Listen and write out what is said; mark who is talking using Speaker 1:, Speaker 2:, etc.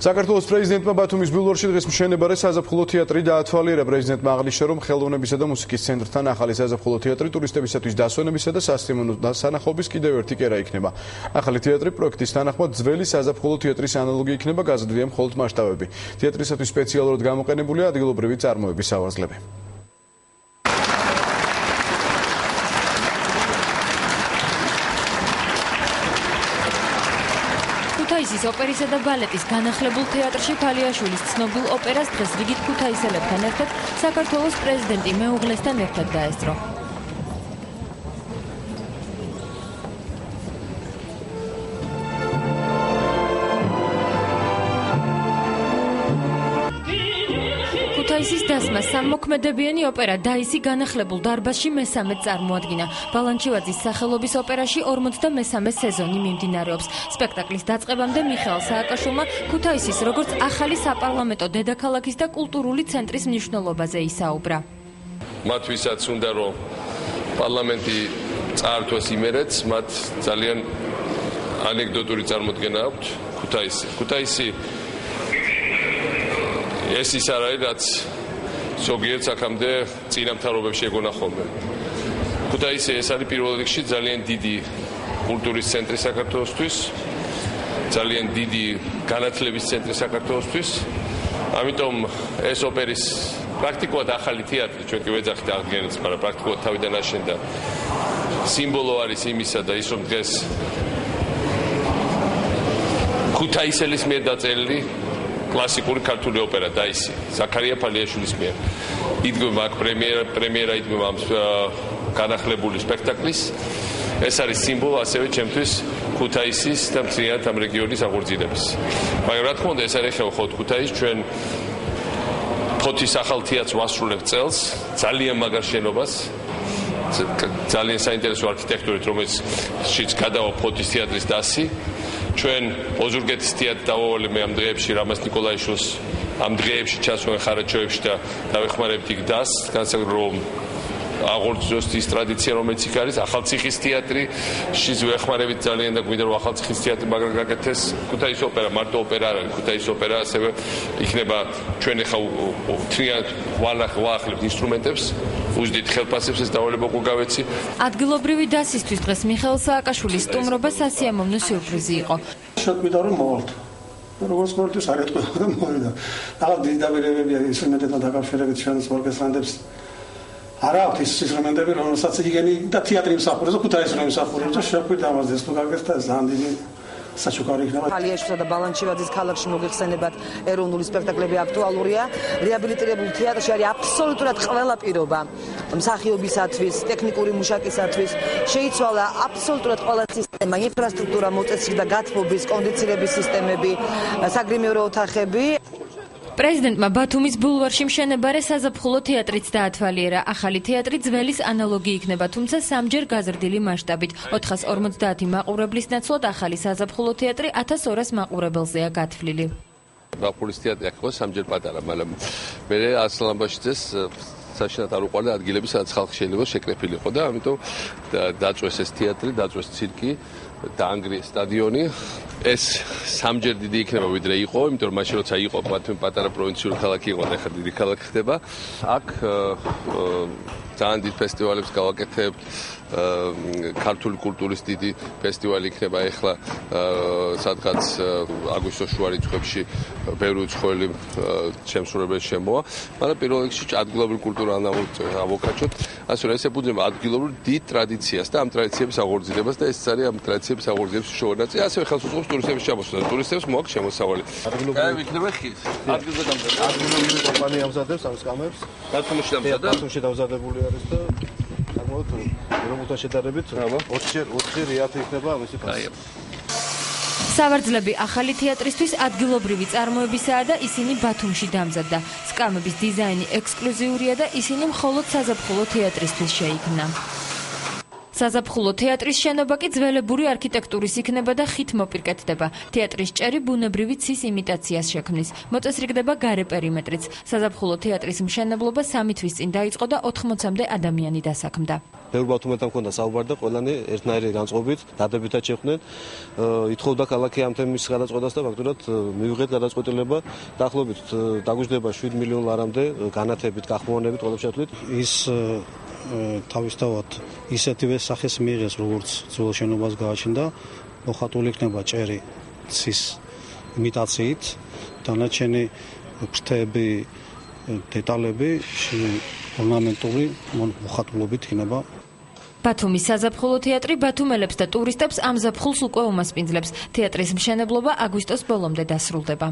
Speaker 1: საქართველოს პრეზიდენტმა ბათუმის ბილბორდში დღეს მშენებარე საზაფხულო თეატრი დაათვალიერა. პრეზიდენტმა აღნიშნა, რომ ხელოვნებისა და მუსიკის ცენტრთან ახალი საზაფხულო თეატრი ტურისტებისათვის დასვენებისა და სასტიმულო სანახაობის კიდევ ერთი კერა იქნება. ახალი თეატრი პროექტის თანახმად ძველი საზაფხულო თეატრის ანალოგი იქნება, გაზრდილია მხოლოდ მასშტაბები. თეატრისათვის სპეციალურად გამოყენებულია ადგილობრივი წარმოების სავარძლები.
Speaker 2: ქუთაისის ოპერისა და ბალეტის განახლებულ თეატრში ფალიაშვილის ცნობილ ოპერას დღეს რიგით ქუთაისელებთან ერთად საქართველოს პრეზიდენტი მეუღლესთან ერთად დაესწრო. ქუთაისის დასმა სამოქმედებიანი ოპერა დაისი განახლებულ დარბაზში მესამედ წარმოადგინა. ბალანჩივაძის სახელობის ოპერაში 43 სეზონი მიმდინარეობს. სპექტაკლის დაწყებამდე მიხეილ სააკაშვილმა ქუთაისის როგორც ახალი საპარლამენტო დედაქალაქის და კულტურული ცენტრის მნიშვნელობაზე ისაუბრა.
Speaker 3: მათ ვისაც უნდა რომ პარლამენტი წაართვეს იმერეთს, მათ ძალიან ანეკდოტური წარმოდგენა აქვთ ქუთაისი ეს ის არ არის, რაც ზოგიერთ აქამდე წინამთავრობებში ეგონა ხოლმე. ქუთაისი ეს არის პირველ რიგში ძალიან დიდი კულტურის ცენტრი საქართველოსთვის, ძალიან დიდი განათლების ცენტრი საქართველოსთვის. ამიტომ ეს ოპერის პრაქტიკულად ახალი თეატრი, ჩვენ კი ვეძახით აღდგენას, მაგრამ პრაქტიკულად თავიდან აშენდა. სიმბოლო არის იმისა და ის რომ დღეს ქუთაისელის მიერ დაწერილი კლასიკური ქართული ოპერა დაისი ზაქარია ფალიაშვილის მიერ იდგება აქ პრემიერა იდგება ამ განახლებული სპექტაკლის. ეს არის სიმბოლო ასევე ჩემთვის ქუთაისის და მთლიანად ამ რეგიონის აღორძინების. მაგრამ რა თქმა უნდა ეს არ ეხება მხოლოდ ქუთაისს, ჩვენ ფოთის ახალ თეატრს ვასრულებთ წელს, ძალიან მაგარ შენობას, ძალიან საინტერესო არქიტექტურით, რომელშიც გადავა ფოთის თეატრის დასი. ჩვენ ოზურგეთის თეატრს დავავალებთ ამ დღეებში რამაზ ნიკოლაიშვილს ამ დღეებში ჩასვენ ხარაჩოებში და დავეხმარებთ იქ დასს, განსაკუთრებით რომ აღორძინოს ის ტრადიცია, რომელიც იქ არის, ახალციხის თეატრიშიც ვეხმარებით ძალიან და გვინდა რომ ახალციხის თეატრი მაგრამ გაკეთდეს. ქუთაისის ოპერა მარტო ოპერა არ არის, ქუთაისის ოპერა ასევე იქნება ჩვენ ახლა თრიად ვაახლებთ ინსტრუმენტებს, უზდით ხელფასებს, ეს დავალება უკვე გავეცი.
Speaker 2: ადგილობრივი დასისთვის დღეს მიხეილ სააკაშვილის სტუმრობა სასიამოვნო სიურპრიზი იყო.
Speaker 4: შეგვიდა რომ მოვალთ. როგორც ყოველთვის არ ეთქვა და მოვიდა. ახლა დიდი დაბერებებია ინსტრუმენტებთან დაკავშირებით ჩვენს ორკესტრანდებს. არ აქვს ის ინსტრუმენტები, რომელსაც იგენი და თეატრი მსახურობს, ქუთაისის მსახურობს და შეგვიდა ამას ეს თუ გაგეს და ძალიან დიდი საჩუქარი იქნება.
Speaker 5: ფალიაშვილსა და ბალანჩივაძის ქალაქში მოგეხსენებათ ეროვნული სპექტაკლები აქტუალურია. რეაბილიტირებულ თეატრში არის აბსოლუტურად ყველა პირობა. მსახიობისათვის, ტექნიკური მუშაკისათვის შეიცვალა აბსოლუტურად ყველა სისტემა, ინფრასტრუქტურა, მოწესრიგდა და გათბობის, კონდიცირების სისტემები, საგრიმეო ოთახები.
Speaker 2: პრეზიდენტმა ბათუმის ბულვარში მშენებარე საზაფხულო თეატრიც დაათვალიერა. ახალი თეატრი ძველის ანალოგი იქნება, თუმცა სამჯერ გაზრდილი მასშტაბით. 450 მაყურებლის ნაცვლად ახალი საზაფხულო თეატრი 1200 მაყურებელზეა გათვლილი.
Speaker 3: ბახურის თეატრი ახლა სამჯერ პატარა, მაგრამ მე ასლანბაშიძეს საშინად არ უყვარდა ადგილები, სადაც ხალხი შეიძლება შეკრეფილიყო და ამიტომ დაწვეს ეს თეატრი, დაწვეს ცირკი. დაანგრიეს სტადიონი. ეს სამჯერ დიდი იქნება ვიდრე იყო, იმიტომ რომ მაშინ როცა იყო ბათუმი პატარა პროვინციული ქალაქი იყო და ახლა დიდი ქალაქი ხდება. აქ ძალიან დიდ ფესტივალებს გავაკეთებთ. ქართული კულტურის დიდი ფესტივალი იქნება ახლა სადღაც აგვისტოს შუა რიცხვებში ბევრი უცხოელი შემსრულებელი შემოვა, მაგრამ პირველ რიგში ადგილობრივი კულტურა ავოკაჩოთ. ასე რომ ეს ეფუძნება ადგილობრივ დიდ ტრადიციას და ამ ტრადიციების აღორძინებას და ეს არის ამ ტრადიციების აღორძინების შუადაწყვეტი. ასევე ხელს უწყობს ტურისტების ჩამოსვლა. ტურისტებს მოაქვს შემოსავალი. აი იქნება ხის. ადგილზე დამზადებული.
Speaker 1: ადგილობრივი კომპანია ამზადებს ამ სკამებს.
Speaker 3: ბათუმში დამზადდა.
Speaker 1: ბათუმში დამზადებული არის და რომუთა შედარებით 4 რეათი იქნება ამისი ფასი.
Speaker 2: სავარძლები ახალი თეატრისთვის ადგილობრივი წარმოებისაა და ისინი ბათუმში დამზადდა. სკამების დიზაინი ექსკლუზიურია და ისინი მხოლოდ საზაფხულო თეატრისთვის შეიქმნა. საზაფხულო თეატრის შენობა კი ძველებური არქიტექტურის იქნება და ხით მოპირკეთდება. თეატრის ჭერი ბუნებრივი ცის იმიტაციას შექმნის. მოწესრიგდება გარე პერიმეტრიც. საზაფხულო თეატრის მშენებლობა 3 თვის წინ დაიწყო და 80-მდე ადამიანი დასაქმდა.
Speaker 6: ბევრ ბათუმეთთან მქონდა საუბარი და ყველანი ერთნაირი განწყობით დადებითად შეხვდნენ. ითხოვდა ქალაქი ამ თემის გადაწყვეტას და ფაქტურად მივიღეთ გადაწყვეტილება. დაახლოებით დაგვიждდება 7 მილიონ ლარამდე განათებით, გახმოვანებით, ყველაფერით.
Speaker 7: ის თავისთავად ისეთივე სახეს მიიღეს, როგორც ძველ შენობას გააჩნდა. მოხატული იქნება ჭერი ცის იმიტაციით, დანარჩენი ფრთები, დეტალები ორნამენტური მოხატულობით იქნება.
Speaker 2: ბათუმის საზაფხულო თეატრი ბათუმელებს და ტურისტებს ამ ზაფხულს უკვე უმასპინძლებს. თეატრის მშენებლობა აგვისტოს ბოლომდე დასრულდება.